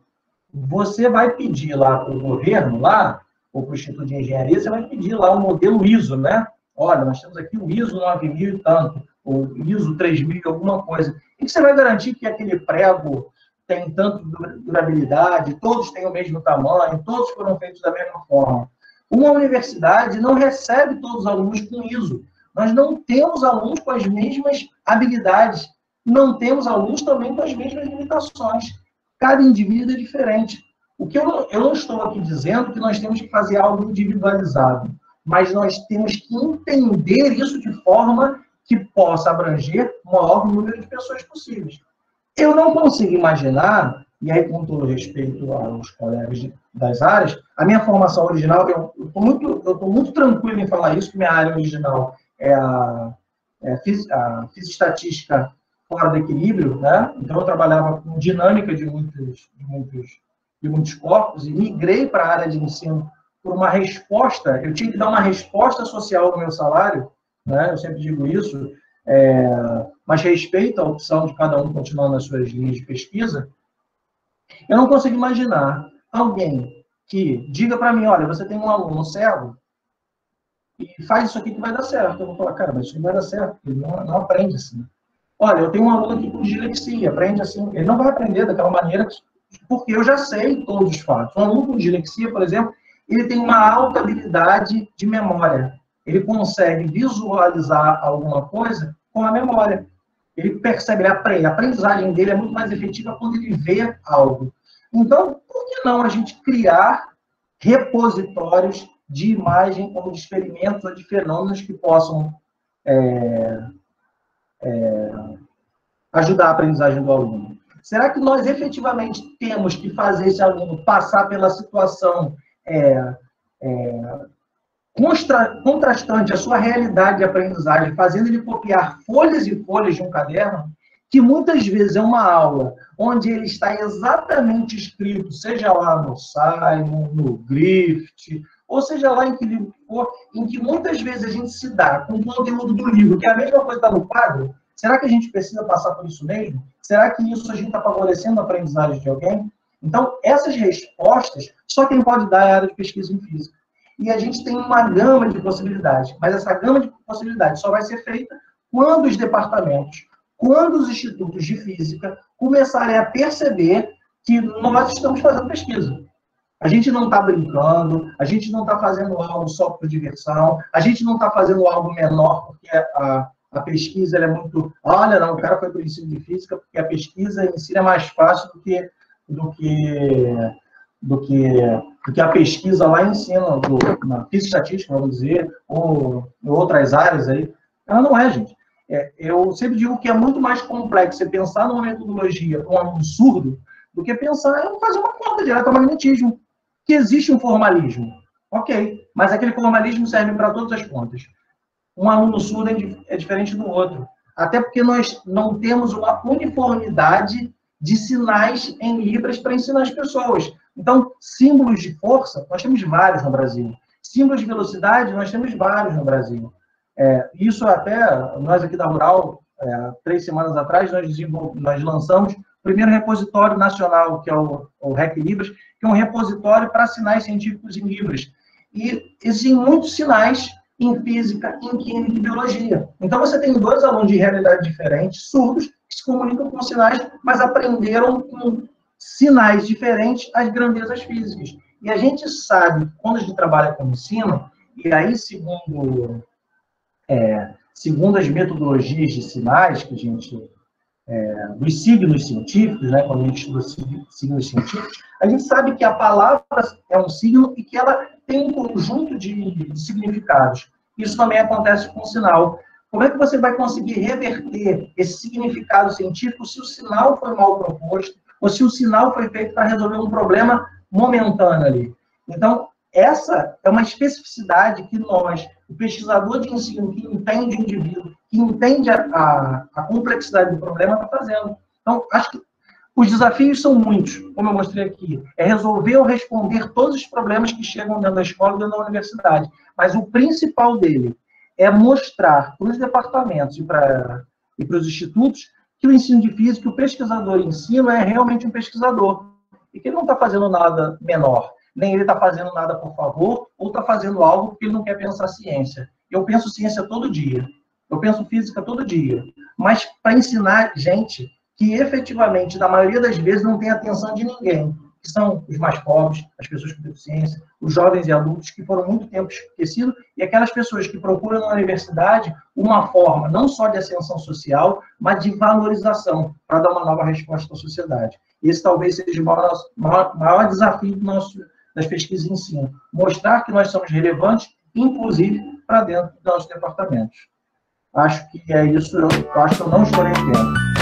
você vai pedir lá para o governo, lá, ou para o Instituto de Engenharia, você vai pedir lá o modelo ISO, né? Olha, nós temos aqui o ISO 9000 e tanto, ou ISO 3000 e alguma coisa. E você vai garantir que aquele prego tem tanta durabilidade, todos têm o mesmo tamanho, todos foram feitos da mesma forma. Uma universidade não recebe todos os alunos com ISO. Nós não temos alunos com as mesmas habilidades, não temos alunos também com as mesmas limitações. Cada indivíduo é diferente. O que eu não estou aqui dizendo que nós temos que fazer algo individualizado, mas nós temos que entender isso de forma que possa abranger o maior número de pessoas possíveis. Eu não consigo imaginar, e aí com todo respeito aos colegas das áreas, a minha formação original, eu estou muito tranquilo em falar isso, que minha área original é a física estatística fora do equilíbrio, né? Então eu trabalhava com dinâmica de muitos corpos e migrei para a área de ensino por uma resposta, eu tinha que dar uma resposta social no meu salário, né? Eu sempre digo isso, mas respeito a opção de cada um continuar nas suas linhas de pesquisa. Eu não consigo imaginar alguém que diga para mim, olha, você tem um aluno cego e faz isso aqui que vai dar certo. Eu vou falar, cara, mas isso não vai dar certo, ele não aprende assim. Olha, eu tenho um aluno aqui com dislexia, aprende assim. Ele não vai aprender daquela maneira, porque eu já sei todos os fatos. Um aluno com dislexia, por exemplo, ele tem uma alta habilidade de memória. Ele consegue visualizar alguma coisa com a memória. Ele percebe, ele aprende. A aprendizagem dele é muito mais efetiva quando ele vê algo. Então, por que não a gente criar repositórios de imagem ou de experimentos ou de fenômenos que possam ajudar a aprendizagem do aluno? Será que nós efetivamente temos que fazer esse aluno passar pela situação contrastante, a sua realidade de aprendizagem, fazendo ele copiar folhas e folhas de um caderno, que muitas vezes é uma aula onde ele está exatamente escrito, seja lá no Simon, no Griffith, ou seja lá em que livro for, em que muitas vezes a gente se dá com o conteúdo do livro, que é a mesma coisa que está no quadro. Será que a gente precisa passar por isso mesmo? Será que isso a gente está favorecendo a aprendizagem de alguém? Então, essas respostas, só quem pode dar é a área de pesquisa em física. E a gente tem uma gama de possibilidades, mas essa gama de possibilidades só vai ser feita quando os departamentos, quando os institutos de física começarem a perceber que nós estamos fazendo pesquisa. A gente não está brincando, a gente não está fazendo algo só por diversão, a gente não está fazendo algo menor porque a pesquisa é muito... Olha, não, o cara foi para o ensino de física porque a pesquisa em si é mais fácil do que a pesquisa lá em ensino, na física estatística, vamos dizer, ou em outras áreas aí. Ela não é, gente. Eu sempre digo que é muito mais complexo você pensar numa metodologia com um aluno surdo do que pensar em fazer uma conta de eletromagnetismo, que existe um formalismo. Ok. Mas aquele formalismo serve para todas as pontas. Um aluno surdo é diferente do outro. Até porque nós não temos uma uniformidade de sinais em Libras para ensinar as pessoas. Então, símbolos de força, nós temos vários no Brasil. Símbolos de velocidade, nós temos vários no Brasil. Isso até, nós aqui da Rural, 3 semanas atrás, nós lançamos o primeiro repositório nacional, que é o REC Libras, que é um repositório para sinais científicos em Libras. E existem muitos sinais em física, em química e biologia. Então, você tem 2 alunos de realidade diferentes, surdos, que se comunicam com sinais, mas aprenderam com sinais diferentes as grandezas físicas. E a gente sabe, quando a gente trabalha com ensino, e aí, segundo as metodologias de sinais que a gente... dos signos científicos, né, quando a gente estuda signos científicos, a gente sabe que a palavra é um signo e que ela tem um conjunto de significados. Isso também acontece com o sinal. Como é que você vai conseguir reverter esse significado científico se o sinal foi mal proposto ou se o sinal foi feito para resolver um problema momentâneo ali? Então, essa é uma especificidade que nós, o pesquisador de ensino que entende o indivíduo, que entende a complexidade do problema, está fazendo. Então, acho que os desafios são muitos, como eu mostrei aqui. É resolver ou responder todos os problemas que chegam dentro da escola e dentro da universidade. Mas o principal dele é mostrar para os departamentos e para os institutos que o ensino de física, o pesquisador em ensino é realmente um pesquisador. E que ele não está fazendo nada menor. Nem ele está fazendo nada por favor, ou está fazendo algo porque ele não quer pensar ciência. Eu penso ciência todo dia. Eu penso física todo dia. Mas para ensinar gente que efetivamente, na maioria das vezes, não tem atenção de ninguém, que são os mais pobres, as pessoas com deficiência, os jovens e adultos que foram muito tempo esquecidos, e aquelas pessoas que procuram na universidade uma forma não só de ascensão social, mas de valorização, para dar uma nova resposta à sociedade. Esse talvez seja o maior desafio das pesquisas de ensino, mostrar que nós somos relevantes, inclusive para dentro dos nossos departamentos. Acho que é isso, eu acho que eu não estourei o tempo.